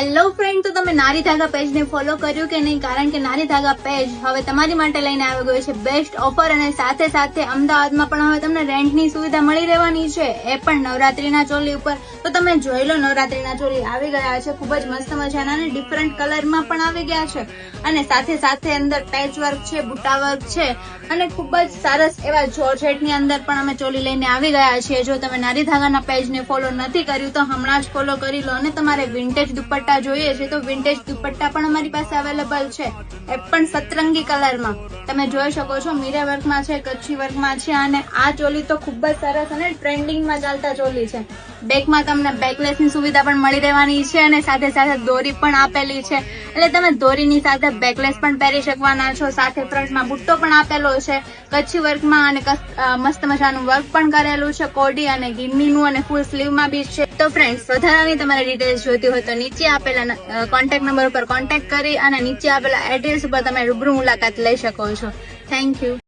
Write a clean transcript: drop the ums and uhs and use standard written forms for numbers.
Hello friend, તો તમે નારી ધાગા પેજને ફોલો કર્યું કે નહીં? કારણ કે નારી ધાગા પેજ હવે તમારી માટે લઈને આવી ગયો છે બેસ્ટ ઓફર, અને સાથે સાથે અમદાવાદમાં પણ હવે તમને રેન્ટની સુવિધા મળી રહેવાની છે, એ પણ નવરાત્રીના ચોલી ઉપર. તો તમે જોઈ લો, નવરાત્રીના ચોલી આવી ગયા છે, ખૂબ જ મસ્ત મજાના અને ડિફરન્ટ કલરમાં પણ આવી ગયા છે, અને સાથે સાથે અંદર પેચ વર્ક છે, બુટા વર્ક છે, અને ખૂબ જ સરસ એવા જોર્જેટની અંદર પણ અમે ચોલી લઈને આવી ગયા છીએ. જો તમે નારી ધાગાના પેજને ફોલો નથી કર્યું તો હમણાં જ ફોલો કરી લો. અને તમારે વિન્ટેજ દુપટ્ટા જોઈએ છે તો વિન્ટેજ દુપટ્ટા પણ અમારી પાસે અવેલેબલ છે, એ પણ સતરંગી કલરમાં. તમે જોઈ શકો છો, મીરા વર્કમાં છે, કચ્છી વર્કમાં છે, અને આ ચોલી તો ખૂબ જ સરસ અને ટ્રેન્ડિંગમાં ચાલતા ચોલી છે. બેકમાં તમને બેકલેસની સુવિધા પણ મળી રહેવાની છે, અને સાથે સાથે દોરી પણ આપેલી છે, એટલે તમે દોરીની સાથે બેકલેસ પણ પહેરી શકવાના છો. સાથે ફ્રન્ટમાં બુટ્ટો પણ આપેલો છે કચ્છી વર્કમાં, અને મસ્ત મજાનું વર્ક પણ કરેલું છે, કોડી અને ગિન્નીનું, અને ફૂલ સ્લીવમાં બી છે. તો ફ્રેન્ડ્સ, વધારાની તમારે ડિટેલ્સ જોઈતી હોય તો નીચે આપેલા કોન્ટેક્ટ નંબર ઉપર કોન્ટેક્ટ કરી અને નીચે આપેલા એડ્રેસ ઉપર તમે રૂબરૂ મુલાકાત લઈ શકો છો. Thank you.